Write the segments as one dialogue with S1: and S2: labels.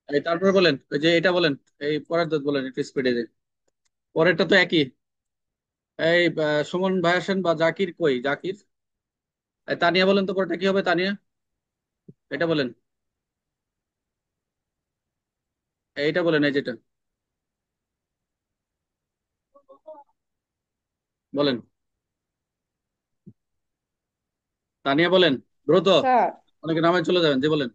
S1: এই তারপরে বলেন, ওই যে এটা বলেন, এই পরের দোষ বলেন একটু স্পিডে যে। পরেরটা তো একই। এই সুমন ভাই আসেন, বা জাকির কই, জাকির? এই তানিয়া বলেন তো পরেরটা কি হবে, তানিয়া? এটা বলেন, এইটা বলেন, এই যেটা বলেন, তানিয়া বলেন, দ্রুত,
S2: স্যার,
S1: অনেকে নামে চলে যাবেন, যে বলেন।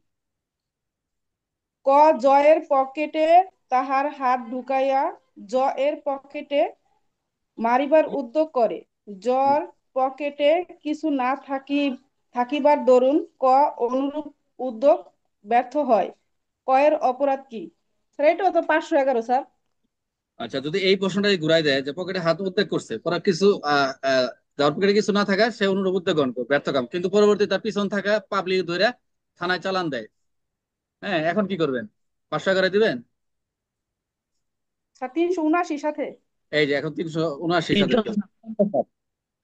S2: ক জয়ের পকেটে তাহার হাত ঢুকাইয়া জ এর পকেটে মারিবার উদ্যোগ করে, জর পকেটে কিছু না থাকিবার দরুন ক অনুরূপ উদ্যোগ ব্যর্থ হয়, কয়ের অপরাধ কি? স্যার এটাও তো 511 স্যার।
S1: আচ্ছা, যদি এই প্রশ্নটা ঘুরাই দেয় যে পকেটে হাত উদ্যোগ করছে, পরে কিছু যার পকেটে কিছু না থাকা সে অনুরূপ উদ্যোগ গ্রহণ করে ব্যর্থ কাম, কিন্তু পরবর্তী তার পিছন থাকা পাবলিক ধরে থানায় চালান দেয়। হ্যাঁ, এখন কি করবেন? 500 করে দিবেন?
S2: স্যার 379 সাথে।
S1: এই যে এখন 379 সাথে
S3: তিনশো।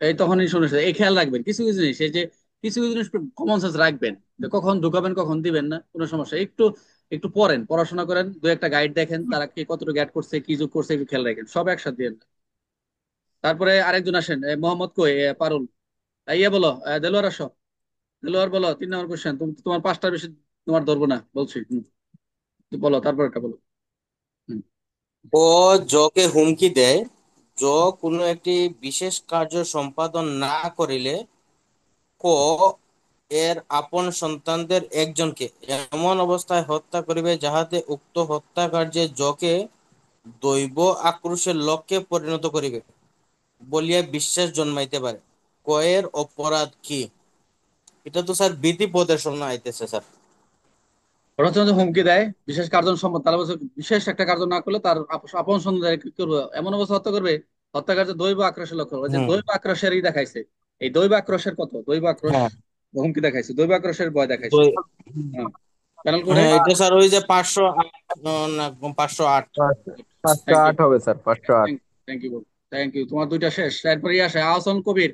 S1: এই তখনই শুনেছে, এই খেয়াল রাখবেন কিছু কিছু জিনিস, এই যে কিছু কিছু জিনিস কমন সেন্স রাখবেন, যে কখন ঢুকাবেন কখন দিবেন না, কোনো সমস্যা একটু একটু পড়েন, পড়াশোনা করেন, দু একটা গাইড দেখেন, তারা কি কতটুকু অ্যাড করছে, কি যোগ করছে, একটু খেয়াল রাখেন, সব একসাথে দিয়েন না। তারপরে আরেকজন আসেন, মোহাম্মদ কই, পারুল, ইয়ে বলো, দেলোয়ার আসো। দেলোয়ার বলো, 3 নম্বর কোশ্চেন, তোমার 5টার বেশি তোমার ধরবো না বলছি। তো বলো, তারপর একটা বলো। হুম।
S4: ও জকে হুমকি দেয়, জ কোনো একটি বিশেষ কার্য সম্পাদন না করিলে ক এর আপন সন্তানদের একজনকে এমন অবস্থায় হত্যা করিবে যাহাতে উক্ত হত্যাকার্যে জকে দৈব আক্রোশের লক্ষ্যে পরিণত করিবে বলিয়া বিশ্বাস জন্মাইতে পারে, কয়ের অপরাধ কি? এটা তো স্যার বিধি প্রদর্শন আইতেছে স্যার।
S1: ওরা হচ্ছে যে হুমকি দেয় বিশেষ কার্জন সম্পদ, তারা বলছে বিশেষ একটা কার্য না করলে তার আপন সন্তানদের কি করবে, এমন অবস্থা হত্যা করবে, হত্যাকার্য দৈব আক্রোশের লক্ষ্য, ওই যে
S4: হুম।
S1: দৈব আক্রোশেরই দেখাইছে। এই দৈব আক্রোশের কত, দৈব আক্রোশ
S4: হ্যাঁ।
S1: হুমকি দেখাইছে, দৈব আক্রোশের ভয় দেখাইছে।
S4: দৈ-
S1: হ্যাঁ, প্যানেল করে।
S4: হ্যাঁ, এটা স্যার ওই যে 508, না 508।
S5: 508 হবে sir, 508।
S1: Thank you, thank you, তোমার দুইটা শেষ, এরপরে আসে আহসান কবির।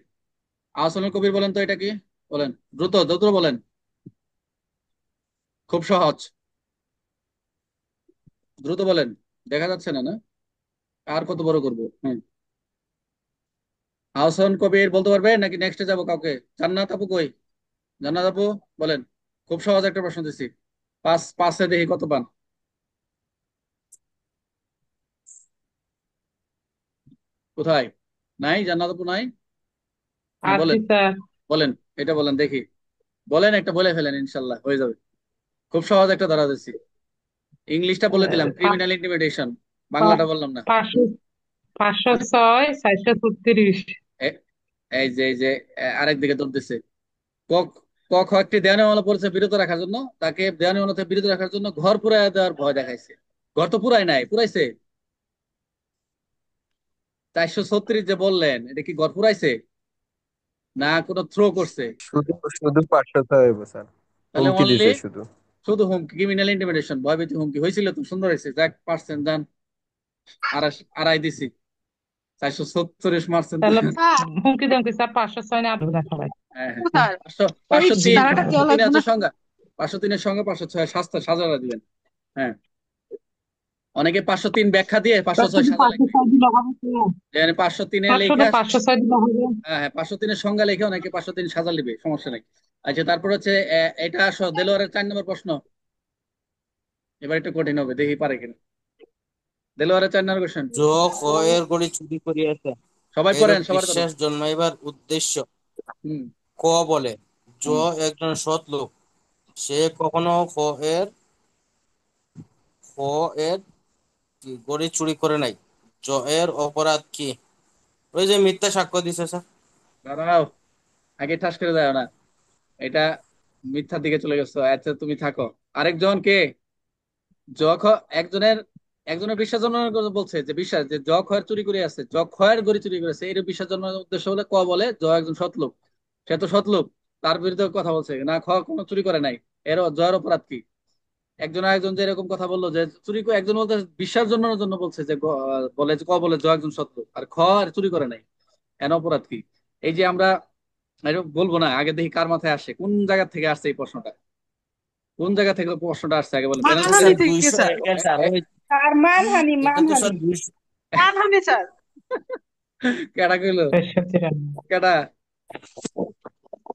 S1: আহসানুল কবির বলেন তো এটা কি, বলেন, দ্রুত দ্রুত বলেন, খুব সহজ, দ্রুত বলেন, দেখা যাচ্ছে না না? আর কত বড় করবো? হ্যাঁ, আহসান কবির বলতে পারবে নাকি নেক্সটে যাবো কাউকে? জান্নাত আপু কই? জান্নাত আপু বলেন, খুব সহজ একটা প্রশ্ন দিছি, পাঁচ পাঁচে দেখি কত পান। কোথায়? নাই জান্নাত আপু, নাই? হ্যাঁ
S3: আশি
S1: বলেন,
S3: স্যার।
S1: বলেন, এটা বলেন দেখি, বলেন, একটা বলে ফেলেন, ইনশাল্লাহ হয়ে যাবে। খুব সহজ একটা ধরা দিচ্ছি, ইংলিশটা বলে দিলাম,
S3: পাঁচ-
S1: ক্রিমিনাল ইন্টিমিডেশন,
S3: পা-
S1: বাংলাটা বললাম না।
S3: 506, 436।
S1: এ- এই যে আরেকদিকে দৌড় দিচ্ছে। ক ক খ একটি দেওয়ানিওয়ালা পরিচয় বিরত রাখার জন্য, তাকে দেওয়ানিওয়ালা থেকে বিরত রাখার জন্য ঘর পুরাই দেওয়ার ভয় দেখাইছে। ঘর তো পুরাই নাই, পুরাইছে? 436 যে বললেন, এটা কি ঘর পুরাইছে না কোনো থ্রো করছে?
S5: শুধু শুধু 506 হইব স্যার,
S1: তাহলে
S5: হুমকি
S1: অনলি
S5: দিছে শুধু।
S1: শুধু হুমকি, ক্রিমিনাল ইন্টিমিডেশন, ভয়ভীতি হুমকি হয়েছিল তো, সুন্দর হয়েছে, যাক পারছেন, যান। আড়াই দিছি, 436 মারছেন তো।
S3: তাহলে
S6: স্যার,
S3: হুমকি দামকি স্যার 506 না আটক দেখা ভাই।
S1: হ্যাঁ হ্যাঁ,
S6: স্যার,
S1: পাঁচশো
S6: ওই
S1: 503,
S6: ধারাটা দেওয়া
S1: 503
S6: লাগবে
S1: আছে
S6: না।
S1: সংজ্ঞা, 503-এর সঙ্গে 506 শাস্তা সাজা দিবেন। হ্যাঁ, অনেকে 503 ব্যাখ্যা দিয়ে
S3: স্যার
S1: 506
S3: শুধু
S1: সাজা লাগবে,
S3: 506 দিলে হবে তো?
S1: মানে 503-এ
S3: স্যার শুধু
S1: লেখা।
S3: 506 দিলে হবে?
S1: হ্যাঁ হ্যাঁ, 503-এর সংজ্ঞা লিখে অনেকে 503 সাজা লিবে, সমস্যা নেই। আচ্ছা, তারপর হচ্ছে এটা আসো দেলোয়ারের 4 নম্বর প্রশ্ন, এবার একটু কঠিন হবে, দেখি পারে কিনা। দেলোয়ারের 4 নম্বর কোশ্চেন,
S4: জ খ এর গড়ি চুরি করিয়াছে
S1: সবাই
S4: এরূপ
S1: পড়েন, সবার করো।
S4: বিশ্বাস জন্মাইবার উদ্দেশ্য
S1: হুম।
S4: ক বলে, জ
S1: হুম।
S4: একজন সৎ লোক, সে কখনো এর খ এর কি গড়ি চুরি করে নাই, জ এর অপরাধ কি? ওই যে মিথ্যা সাক্ষ্য দিছে স্যার।
S1: দাঁড়াও, আগে ঠাস করে যাও না, এটা মিথ্যার দিকে চলে গেছো। আচ্ছা তুমি থাকো, আরেকজন কে? যখন একজনের একজনের বিশ্বাস জন্মানোর কথা বলছে, যে বিশ্বাস যে খয়ের চুরি করে আছে, খয়ের গড়ি চুরি করেছে, এর বিশ্বাস জন্মানোর উদ্দেশ্য হলে ক বলে, একজন সৎলোক, সে তো সৎলোক, তার বিরুদ্ধে কথা বলছে না, কোনো চুরি করে নাই, এর জয়ের অপরাধ কি? একজন আরেকজন যে এরকম কথা বললো যে একজন বলতে বিশ্বাস জন্মানোর জন্য বলছে, যে বলে যে বলে একজন সৎলোক, আর আর চুরি করে নাই, এর অপরাধ কি? এই যে আমরা এরকম বলবো না, আগে দেখি কার মাথায় আসে, কোন জায়গা থেকে আসছে এই প্রশ্নটা, কোন জায়গা থেকে প্রশ্নটা আসছে আগে বলেন,
S4: এটা
S3: মানহানি
S4: স্যার
S3: থেকে
S4: দুইশো
S3: স্যার,
S4: একের স্যার ওই
S2: আর মানহানি
S4: এটা তো স্যার
S2: মানহানি।
S4: 200।
S3: মানহানি স্যার।
S1: কেডা কইলো?
S3: 693।
S1: কেডা?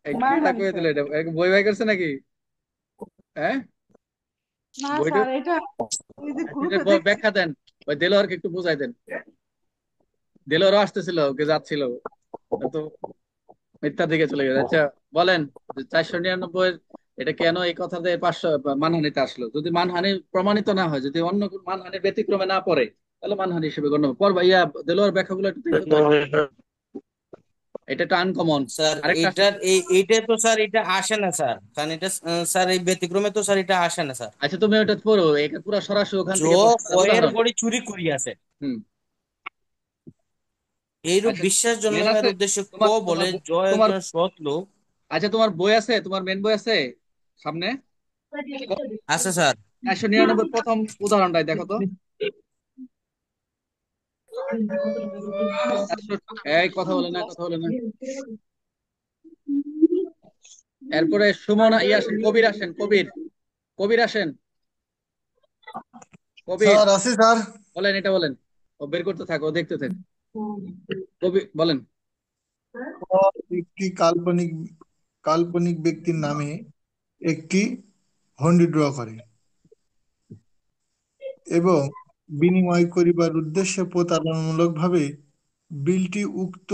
S1: কেডা
S2: মানহানি
S1: কই দিল
S2: স্যার।
S1: এটা? বই ভাই করছে নাকি? হ্যাঁ,
S2: না
S1: বইটা।
S2: স্যার, এটা ওই যে
S1: আচ্ছা, এটা
S2: গ্রুপে দেখছি।
S1: ব্যাখ্যা দেন। ওই দেলোয়ারকে একটু বুঝাই দেন। দেলোয়ারও আসতেছিল, ওকে যাচ্ছিল, তো মিথ্যা দিকে চলে গেছে। আচ্ছা, বলেন যে 499 এটা কেন এই কথাতে 500 মানহানিতে আসলো? যদি মানহানি প্রমাণিত না হয়, যদি অন্য কোনো মানহানির ব্যতিক্রমে না পড়ে, তাহলে মানহানি হিসেবে গণ্য হবে। পড়বা ইয়া দেলোয়ার ব্যাখ্যাগুলো একটু দেখো তো। এটা একটা আনকমন।
S4: স্যার
S1: আরেকটা আছে।
S4: এইটার এইটা তো স্যার এটা আসে না স্যার, কারণ এটা স্যার এই ব্যতিক্রমে তো স্যার এটা আসে না স্যার।
S1: আচ্ছা, তুমি ওটা পড়ো, এটা পুরো সরাসরি ওখান
S4: জ
S1: থেকে প্রশ্ন দেয়।
S4: কয়ের
S1: উদাহরণ।
S4: গড়ি চুরি করিয়াছে,
S1: হুম।
S4: এইরূপ
S1: আচ্ছা,
S4: বিশ্বাস
S1: মেন
S4: জন্মাইবার
S1: আছে
S4: উদ্দেশ্যে ক
S1: তোমার তোমার
S4: বলে জ
S1: তোমার
S4: একজন সৎ লোক।
S1: আচ্ছা, তোমার বই আছে, তোমার মেন বই আছে সামনে?
S4: আছে স্যার।
S1: 499 প্রথম উদাহরণটাই দেখো তো। 400 এই কথা বলে না, কথা বলে না। এরপরে সুমন আসেন, কবির আসেন, কবির, কবির আসেন, কবির।
S6: স্যার আছি স্যার।
S1: বলেন, এটা বলেন। ও বের করতে থাকো, ও দেখতে থাক। কবি বলেন।
S6: একটি কাল্পনিক কাল্পনিক ব্যক্তির নামে একটি হন্ডি ড্র করে এবং বিনিময় করিবার উদ্দেশ্যে প্রতারণামূলকভাবে বিলটি উক্ত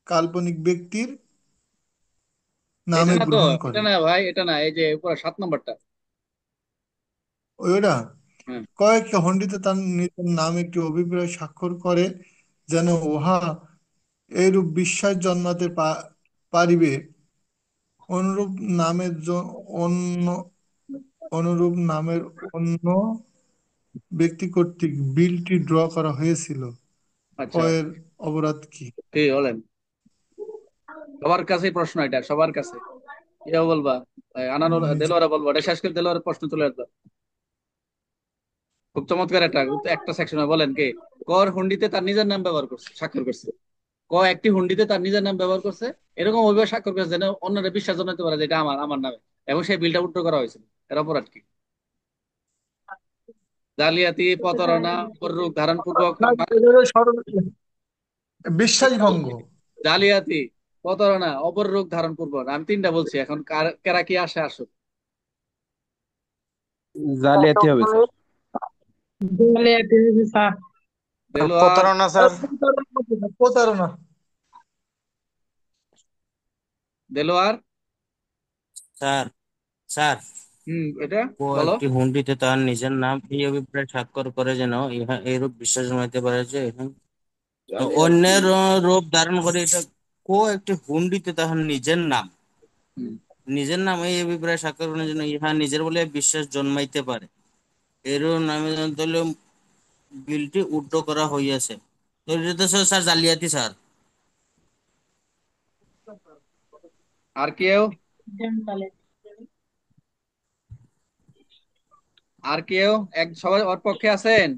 S6: কাল্পনিক ব্যক্তির
S1: এটা
S6: নামে
S1: না তো,
S6: গ্রহণ
S1: এটা
S6: করে।
S1: না ভাই, এটা না, এই যে পুরো 7 নম্বরটা।
S6: ওরা
S1: হ্যাঁ,
S6: কয়েকটি হন্ডিতে তার নিজের নাম একটি অভিপ্রায় স্বাক্ষর করে, যেন উহা এইরূপ বিশ্বাস জন্মাতে পারিবে অনুরূপ নামের অন্য অনুরূপ নামের অন্য ব্যক্তি কর্তৃক বিলটি ড্র করা হয়েছিল।
S1: আচ্ছা,
S6: এর অপরাধ কি?
S1: কি বলেন? সবার কাছেই প্রশ্ন, এটা সবার কাছে। কেউ বলবা? আনানুর
S6: নিজে
S1: দেলোয়ারা বলবো, এটা শেষ করে দেলোয়ারের প্রশ্ন চলে আসবে। খুব চমৎকার একটা একটা সেকশনে বলেন কে কর হুন্ডিতে তার নিজের নাম ব্যবহার করছে, স্বাক্ষর করছে। একটি হুন্ডিতে তার নিজের নাম ব্যবহার করছে, এরকম ওইভাবে স্বাক্ষর করেছে যেন অন্যরা বিশ্বাস জন্মাতে পারে যে এটা আমার আমার নামে, এবং সেই বিলটা উল্টো করা হয়েছিল। এর অপরাধ কি? জালিয়াতি, প্রতারণা, উপরোগ ধারণ পূর্বক।
S6: না, বিশ্বাস ভঙ্গ।
S1: জালিয়াতি, প্রতারণা, অপরোগ ধারণ পূর্বক। আমি তিনটা বলছি, এখন কারা কি আসে আসুক।
S5: জালিয়াতি হবে স্যার।
S3: জালিয়াতি হয়েছে স্যার।
S1: দেলোয়ার,
S7: প্রতারণা স্যার।
S6: প্রতারণা।
S1: দেলোয়ার।
S4: স্যার স্যার
S1: এটা
S4: ও
S1: বলো।
S4: একটি হুন্ডিতে তার নিজের নাম এই অভিপ্রায় স্বাক্ষর করে যেন ইহা এইরূপ বিশ্বাস জন্মাইতে পারে যে অন্যের রূপ ধারণ করে। এটা একটি হুন্ডিতে তাহার নিজের নাম,
S1: হুম,
S4: নিজের নাম এই অভিপ্রায় স্বাক্ষর করার জন্য ইহা নিজের বলে বিশ্বাস জন্মাইতে পারে, এরূপ নামে তাহলে বিলটি উল্টো করা হইয়াছে। তো এটা তো স্যার জালিয়াতি স্যার।
S1: আর কেউ? আর কেউ? সবাই ওর পক্ষে আছেন?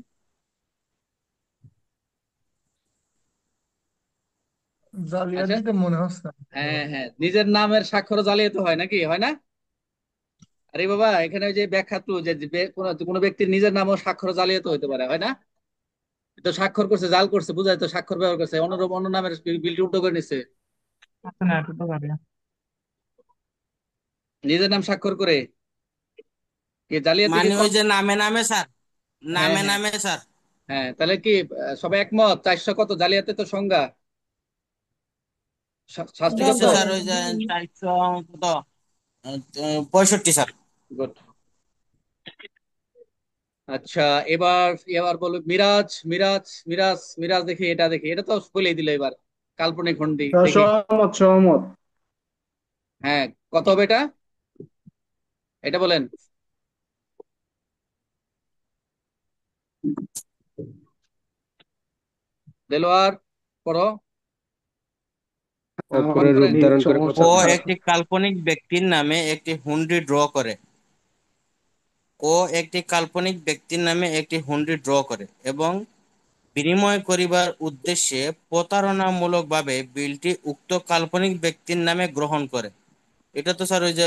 S1: আচ্ছা,
S6: জালিয়াতিতে মনে হচ্ছে না।
S1: হ্যাঁ হ্যাঁ, নিজের নামের স্বাক্ষর জালিয়াতি হয় নাকি, হয় না? আরে বাবা, এখানে ওই যে ব্যাখ্যা তো যে কোনো কোনো ব্যক্তির নিজের নামও স্বাক্ষর জালিয়াতি হইতে পারে, হয় না? তো স্বাক্ষর করছে, জাল করছে, বুঝায় তো স্বাক্ষর ব্যবহার করছে, অনুরূপ অন্য নামের বিলটি উল্টো করে নিচ্ছে।
S3: আছে না, এটা তো পারে না।
S1: নিজের নাম স্বাক্ষর করে কি জালিয়াতি কি
S4: মানে ওই
S1: কম?
S4: যে নামে নামে স্যার,
S1: হ্যাঁ
S4: নামে
S1: হ্যাঁ
S4: নামে স্যার।
S1: হ্যাঁ, তাহলে কি সবাই একমত? 400 কত জালিয়াতি তো সংজ্ঞা, শাস্তি কত?
S4: হচ্ছে স্যার ওই যে 400 কত 65 স্যার।
S1: Good. আচ্ছা, এবার এবার বলো মিরাজ, মিরাজ, মিরাজ, মিরাজ, দেখি এটা, দেখি এটা তো বলেই দিলে এবার। কাল্পনিক ঘন্টি দেখি।
S8: সহমত সহমত।
S1: হ্যাঁ, কত হবে এটা? এটা বলেন। দেলোয়ার, পড়ো, অন
S5: অপরের রূপ
S1: করেন।
S5: ধারণ করে
S8: সমস্যা
S5: প্রতারণা।
S4: একটি কাল্পনিক ব্যক্তির নামে একটি হুন্ডি ড্র করে। একটি কাল্পনিক ব্যক্তির নামে একটি হুন্ডি ড্র করে এবং বিনিময় করিবার উদ্দেশ্যে প্রতারণামূলকভাবে বিলটি উক্ত কাল্পনিক ব্যক্তির নামে গ্রহণ করে এটা তো স্যার ওই যে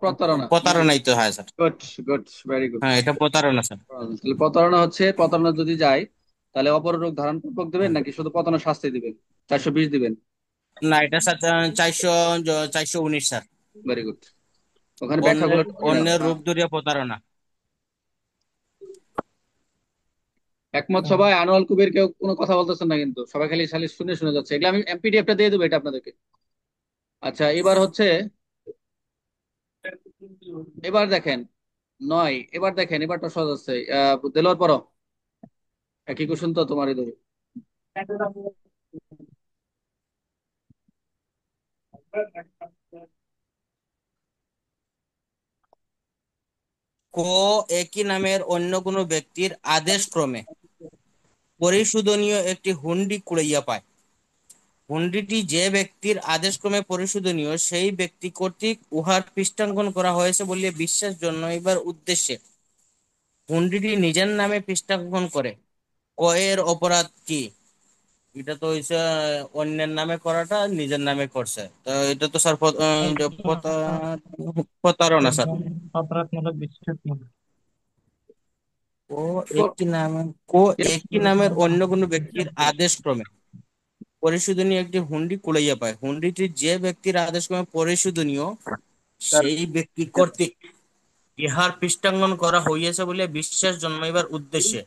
S1: প্রতারণা।
S4: প্রতারণাই তো হয় sir.
S1: Good, good, very good.
S4: হ্যাঁ, এটা প্রতারণা স্যার।
S1: তাহলে প্রতারণা হচ্ছে, প্রতারণা যদি যায় তাহলে অপররূপ ধারণ পূর্বক দিবেন নাকি শুধু প্রতারণা শাস্তি দিবেন? 420 দিবেন।
S4: না, এটা স্যার 419 স্যার।
S1: Very good. ওখানে ব্যাখ্যাগুলো
S4: অন্যের
S1: একটু বলে দাও।
S4: অন্যের
S1: হ্যাঁ।
S4: রূপ ধরিয়া প্রতারণা।
S1: একমত সবাই? আনোয়ার কবির কেউ কোনো কথা বলতেছেন না কিন্তু, সবাই খালি খালি শুনে শুনে যাচ্ছে। এগুলো আমি এমপিডিএফটা দিয়ে দেবো এটা আপনাদেরকে। আচ্ছা, এবার হচ্ছে, এবার দেখেন 9, এবার দেখেন এবারটা সহজ আছে। দেলোয়ার পড়ো। একই কোশ্চেন তো তোমার এদের।
S4: ক একই নামের অন্য কোনো ব্যক্তির আদেশ ক্রমে পরিশোধনীয় একটি হুন্ডি কুড়াইয়া পায়। হুন্ডিটি যে ব্যক্তির আদেশক্রমে পরিশোধনীয় সেই ব্যক্তি কর্তৃক উহার পৃষ্ঠাঙ্কন করা হয়েছে বলিয়া বিশ্বাস জন্মাইবার উদ্দেশ্যে হুন্ডিটি নিজের নামে পৃষ্ঠাঙ্কন করে। ক এর অপরাধ কি? এটা তো হইছে অন্যের নামে করাটা, নিজের নামে করছে, তো এটা তো স্যার প্রতারণা স্যার।
S3: অপরাধমূলক বিশ্বাসমূলক।
S4: ও একটি নামে কো একটি নামের অন্য কোনো ব্যক্তির আদেশ ক্রমে পরিশোধনীয় একটি হুন্ডি কুড়াইয়া পায়। হুন্ডিটি যে ব্যক্তির আদেশ ক্রমে পরিশোধনীয়
S5: স্যার
S4: সেই ব্যক্তি কর্তৃক ইহার পৃষ্ঠাঙ্কন করা হইয়াছে বলে বিশ্বাস জন্মাইবার উদ্দেশ্যে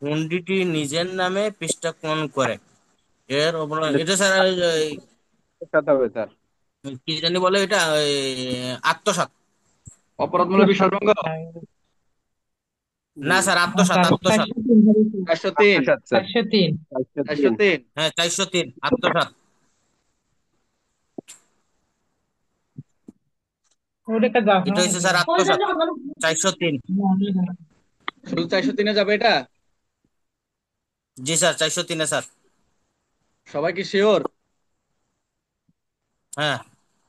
S4: হুন্ডিটি নিজের নামে পৃষ্ঠাঙ্কন করে। এর অপরাধ এটা স্যার
S5: সাথে হবে স্যার।
S4: কি জানি বলে এটা, আত্মসাৎ।
S1: অপরাধমূলক বিশ্বাসভঙ্গ।
S4: না স্যার, আত্মসাৎ,
S3: স্যার
S4: আত্মসাৎ।
S3: 403।
S1: 403।
S5: আচ্ছা স্যার।
S3: 403।
S5: 403।
S1: 403।
S4: হ্যাঁ, 403 আত্মসাৎ।
S3: ওটা দাও।
S4: এটা হচ্ছে স্যার আত্মসাৎ, 403।
S1: শুধু 403-এ যাবে এটা?
S4: জি স্যার, 403 স্যার।
S1: সবাই কি শিওর?
S4: হ্যাঁ,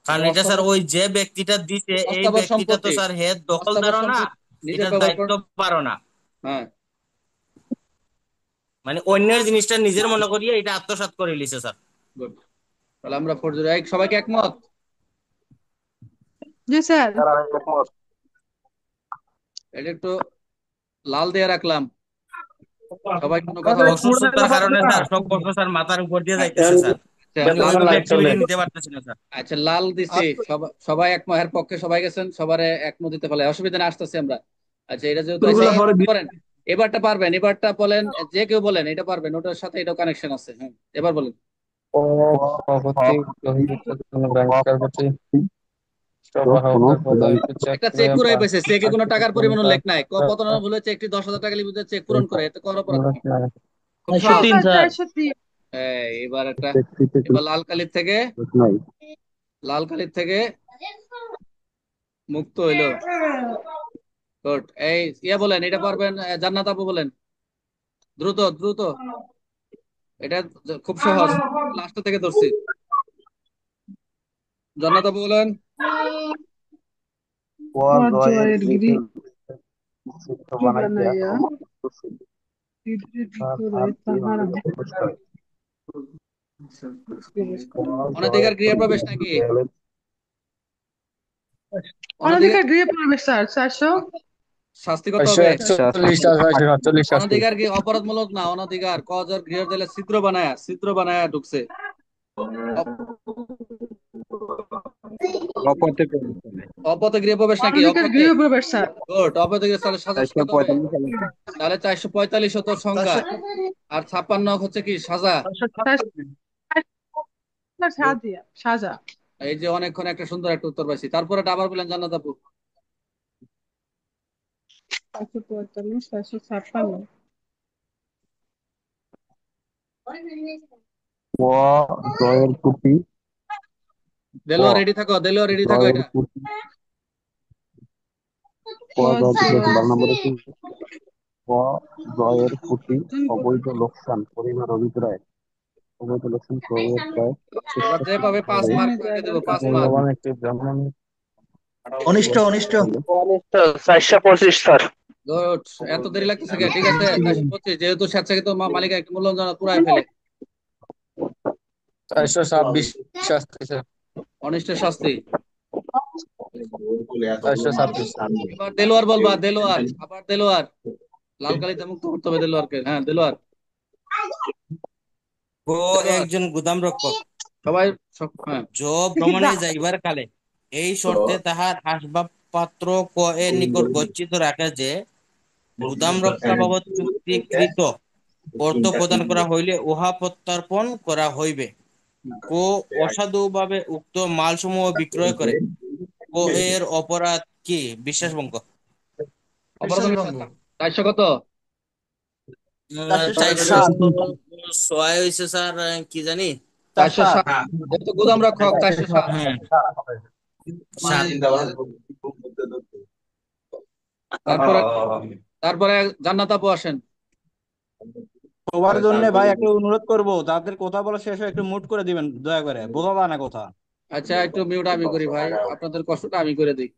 S4: কারণ
S1: এটা
S4: এটা স্যার
S1: অস্থাবর,
S4: ওই যে ব্যক্তিটা দিছে এই
S1: অস্থাবর
S4: ব্যক্তিটা তো
S1: সম্পত্তি।
S4: স্যার হেড
S1: অস্থাবর
S4: দখলদারও না,
S1: সম্পত্তি নিজের
S4: এটার
S1: ব্যবহার
S4: দায়িত্ব পারো না।
S1: হ্যাঁ,
S4: মানে অন্যের জিনিসটা নিজের মনে করিয়ে এটা আত্মসাৎ করে লিছে স্যার।
S1: গুড। তাহলে আমরা 408 সবাইকে একমত?
S2: জি স্যার।
S5: স্যার আমি একমত।
S1: এটা একটু লাল দিয়ে রাখলাম, সবাই কোনো কথা বলছে।
S4: অসুস্থতার কারণে স্যার সব প্রশ্ন স্যার মাথার উপর দিয়ে যাইতেছে স্যার, মানে
S1: আচ্ছা,
S4: ওইভাবে অ্যাক্টিভিটি নিতে পারতেছি না স্যার।
S1: আচ্ছা, লাল দিছি। সবাই একমত, এর পক্ষে সবাই গেছেন, সবারে একমত দিতে পারলে অসুবিধা না, আসতেছি আমরা। আচ্ছা, এটা যেহেতু আছে, এবারটা পারেন, এবারটা পারবেন, এবারটা বলেন, যে কেউ বলেন এটা পারবেন, ওটার সাথে এটাও কানেকশন আছে। হ্যাঁ, এবার বলেন।
S5: ও কর্তৃক গ্রহীত কোনো ব্যাংকের প্রতি সরবরাহকারী পদবি চেক
S1: একটা চেক
S5: করে
S1: কুড়াই
S5: পায়।
S1: পাইছে, চেকে কোনো টাকার পরিমাণ উল্লেখ নাই। প্রতারণা ভুল হচ্ছে, একটি 10,000 টাকা লিমিটের চেক পূরণ করে, এতে কর অপরাধ কি? খুব সহজ।
S2: স্যার 403।
S1: এবার একটা, এবার লাল কালির থেকে, লাল কালির থেকে মুক্ত হইলো। গুড। এই বলেন, এটা পারবেন? জান্নাত আপু বলেন, দ্রুত দ্রুত। এটা খুব সহজ, লাস্ট থেকে ধরছি। জান্নাত আপু বলেন।
S5: জয়ের গৃহ বানাইয়া
S2: বানাইয়া
S5: তার
S2: তাহার
S5: পুরস্কার
S1: অনধিকার গৃহে প্রবেশ নাকি? অনধিকার
S2: অনধিকার গৃহে প্রবেশ স্যার 400।
S1: শাস্তি কত হবে?
S5: 441 শাস্তি।
S1: অনধিকার গৃহ অপরাধমূলক না, অনধিকার কজর গৃহ দিলে ছিদ্র বানায়া ঢুকছে। অপ-
S5: অপথে প্রবেশ করে।
S1: অপথে গৃহ প্রবেশ নাকি?
S2: অনধিকার
S1: অপথে।
S2: গৃহ প্রবেশ স্যার।
S1: গুড। অপথে গৃহ তাহলে সাজা কত হবে?
S5: 445
S1: তাহলে 445 হতো সংজ্ঞা, আর 56 হচ্ছে কি সাজা।
S2: স্যার সাজিয়া সাজা।
S1: এই যে অনেকক্ষণ একটা সুন্দর একটা উত্তর পাইছি। তারপরে এটা আবার বললেন জান্নাত আপু।
S2: 445 456।
S5: ক জয়ের প্রতি ক
S1: দেলোয়ার রেডি থাকো, দেলোয়ার রেডি থাকো।
S5: জয়ের
S1: এটা
S5: প্রতি ক
S2: ক
S5: জয়ের
S2: জয়
S5: 12 নম্বরে কি? ক জয়ের প্রতি অবৈধ লোকসান পরিবার অভিপ্রায় অবৈধ লোকসান ক্রয়ের প্রায়
S1: এবার যে পাবে 5
S5: চেষ্টা
S1: মার্ক করে দেবো, 5 মার্ক।
S5: মূল্যবান একটি জন্ম
S7: অনিষ্ট অনিষ্ট
S5: 425 স্যার।
S1: গুড। এত দেরি লাগতেছে কে? ঠিক আছে, 425, যেহেতু স্বেচ্ছাকৃত মালিক একটা মূল্যায়ন পুরাই ফেলে।
S5: 426 শাস্তি স্যার।
S1: অনিষ্টের শাস্তি।
S7: 426।
S1: এবার দেলোয়ার বলবা, দেলোয়ার, আবার দেলোয়ার। লাল কালিতে মুক্ত করতে হবে দেলোয়ারকে। হ্যাঁ, দেলোয়ার।
S4: ক
S1: দেলোয়ার
S4: একজন গুদাম রক্ষক
S1: সবাই হ্যাঁ।
S4: ভ্রমণে যাইবার কালে এই শর্তে তাহার আসবাবপত্র ক এর নিকট গচ্ছিত রাখে যে গুদাম রক্ষা বাবদ চুক্তিকৃত অর্থ প্রদান করা হইলে উহা প্রত্যর্পণ করা হইবে। ক অসাধুভাবে উক্ত মালসমূহ বিক্রয় করে ক এর অপরাধ কি? বিশ্বাসভঙ্গ।
S1: অপরাধ
S6: বিশ্বাসভঙ্গ।
S1: 400 কত?
S4: 400
S7: 460।
S4: 6 হয়েছে স্যার, কি জানি।
S1: 460। যেহেতু গুদাম রক্ষক 460।
S4: হ্যাঁ,
S1: মানে
S4: 7।
S1: তারপরে তারপরে জান্নাত আপু আসেন।
S8: সবার জন্য ভাই একটা অনুরোধ করব, যাদের কথা বলা শেষ হয় একটু মুট করে দিবেন দয়া করে, বোঝা যায় না কথা।
S1: আচ্ছা, একটু মিউট আমি করি ভাই, আপনাদের কষ্টটা আমি করে দিই।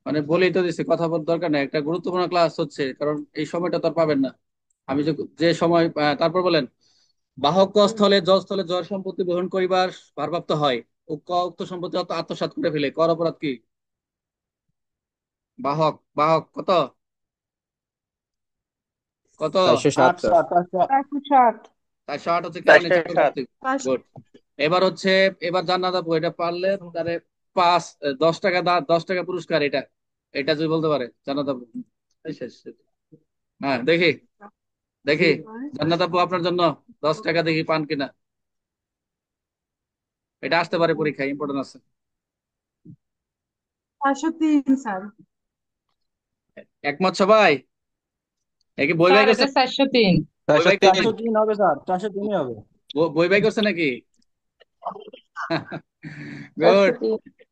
S1: মানে বলেই তো দিচ্ছি, কথা বলার দরকার নেই, একটা গুরুত্বপূর্ণ ক্লাস হচ্ছে, কারণ এই সময়টা তো আর পাবেন না। আমি যে যে সময় তারপর বলেন, বাহক স্থলে জলস্থলে জয় সম্পত্তি গ্রহণ করিবার ভারপ্রাপ্ত হয় ও ক উক্ত সম্পত্তি আত্মসাৎ করে ফেলে, কর অপরাধ কি? বাহক বাহক কত? কত?
S8: 8 7
S2: 460।
S1: 408 হচ্ছে কি আপনি জানতে পারতেন। গুড। এবার হচ্ছে, এবার জান্নাত আপু, এটা পারলে তারে 10 টাকা 10 টাকা পুরস্কার। এটা এটা যদি বলতে পারে জান্নাত আপু। এই শেষ। হ্যাঁ, দেখি দেখি জান্নাত আপু আপনার জন্য 10 টাকা দেখি পান কিনা। এটা আসতে পারে পরীক্ষায়, ইম্পর্টেন্ট আছে।
S2: 403 স্যার।
S1: একমত সবাই? নাকি বই বাই
S3: স্যার
S1: করছে?
S3: এটা 403।
S1: বই বাই
S8: 403 হবে স্যার, 403 হবে।
S1: বই বাই করছে নাকি? গুড।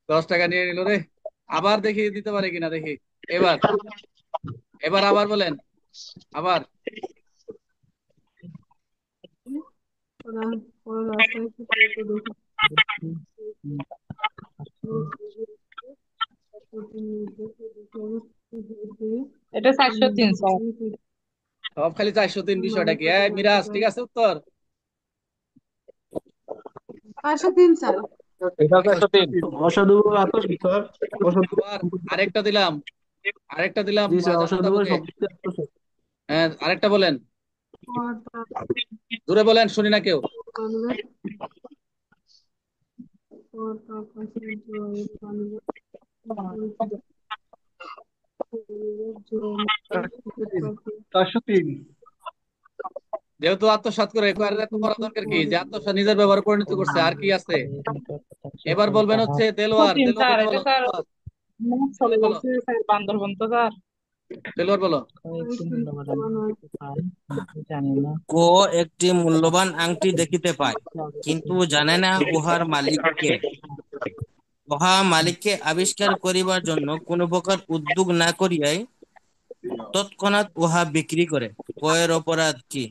S1: 10 টাকা নিয়ে নিল রে। আবার দেখি দিতে পারে কিনা, দেখি। এবার এবার আবার বলেন, আবার।
S3: এটা 403 স্যার।
S1: সব খালি 403, বিষয়টা কি? মিরাজ ঠিক আছে উত্তর?
S2: 403 স্যার।
S8: এটা 403 অসাধু আত্মসাৎ স্যার, অসাধু।
S1: আবার আরেকটা দিলাম, আরেকটা দিলাম
S8: জি স্যার,
S1: জান্নাত
S8: অসাধু
S1: আপুকে।
S8: সম্পত্তি আত্মসাৎ।
S1: হ্যাঁ, আরেকটা বলেন, জোরে বলেন, শুনি না কেউ। যেহেতু আত্মসাৎ করে, এত পড়া দরকার কি, যে আত্মসাৎ নিজের ব্যবহারে পরিণত করছে, আর কি আছে? এবার বলবেন হচ্ছে দেলোয়ার।
S3: 403
S1: দেলোয়ার
S3: স্যার,
S1: এটা
S3: এটা
S1: বলো,
S3: স্যার
S1: দেলোয়ার।
S3: চলে
S1: বলো
S3: গেছে স্যার বান্দরবন তো স্যার।
S1: দেলোয়ার বলো।
S3: জানি না।
S4: ক একটি মূল্যবান আংটি দেখিতে পায় কিন্তু জানে না উহার মালিক কে। উহা মালিককে আবিষ্কার করিবার জন্য কোন প্রকার উদ্যোগ না করিয়াই তৎক্ষণাৎ উহা বিক্রি করে। ক এর অপরাধ কি?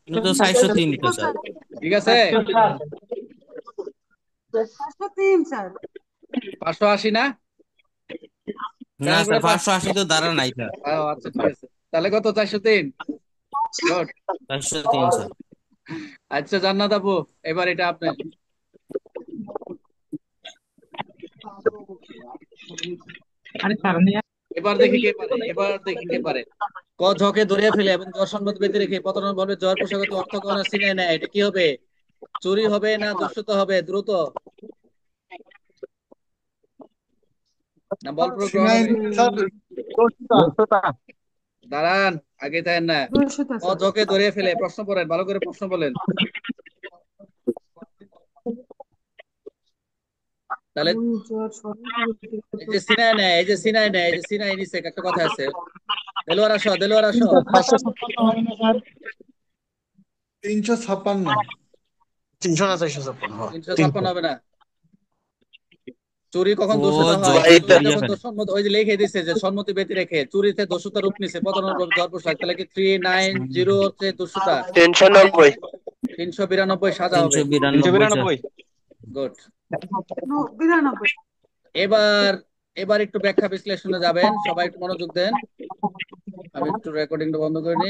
S4: কিন্তু তো 403 তো স্যার।
S1: ঠিক আছে।
S2: 403 স্যার।
S1: 580 না?
S4: না
S1: প্যানেল
S4: স্যার,
S1: করে
S4: 580 তো ধারা নাই স্যার।
S1: আচ্ছা ঠিক আছে, তাহলে কত? 403। গুড।
S4: 403 স্যার।
S1: আচ্ছা জান্নাত আপু, এবার এটা আপনার।
S3: আরে স্যার নিয়ে
S1: এবার দেখি কে পারে, এবার দেখি কে পারে। ক ঝকে ধরিয়া ফেলে এবং জ্বর সম্মত ব্যক্তি রেখে প্রতারণা বলবে জ্বর পোশাকতে অর্থ গহনা ছিনিয়ে নেয়, এটা কি হবে? চুরি হবে না দস্যুতা হবে? দ্রুত না বলপূর্বক গ্রহণ
S6: সিনাই
S1: হবে?
S6: স্যার,
S1: দাঁড়ান, আগে তাই না। ক ঝকে ধরিয়া ফেলে, প্রশ্ন পড়েন, ভালো করে প্রশ্ন বলেন। তাহলে এই যে সিনাই নেয়, এই যে সিনাই নেয়, এই যে সিনাই নিছে, একটা কথা আছে। দেলোয়ার আসো, দেলোয়ার আসো।
S6: 356।
S7: 300 না 456?
S1: 356 হবে না। চুরি
S4: ক
S1: কখন দোষিত হয়?
S4: জকে
S1: চুরি
S4: ধরিয়া
S1: যখন
S4: ফেলে।
S1: সম্মত, ওই যে লিখে দিছে যে সম্মতি ব্যক্তি রেখে চুরিতে দস্যুতা রূপ নিছে, প্রতারণার জ্বর পোশাক, তাহলে কি 390 হচ্ছে দস্যুতা?
S9: 390।
S1: 392 সাজা হবে।
S4: 392 স্যার।
S8: 392।
S1: গুড।
S2: 92।
S1: এবার এবার একটু ব্যাখ্যা বিশ্লেষণে যাবেন, সবাই একটু মনোযোগ দেন। আমি একটু রেকর্ডিংটা বন্ধ করে নিই।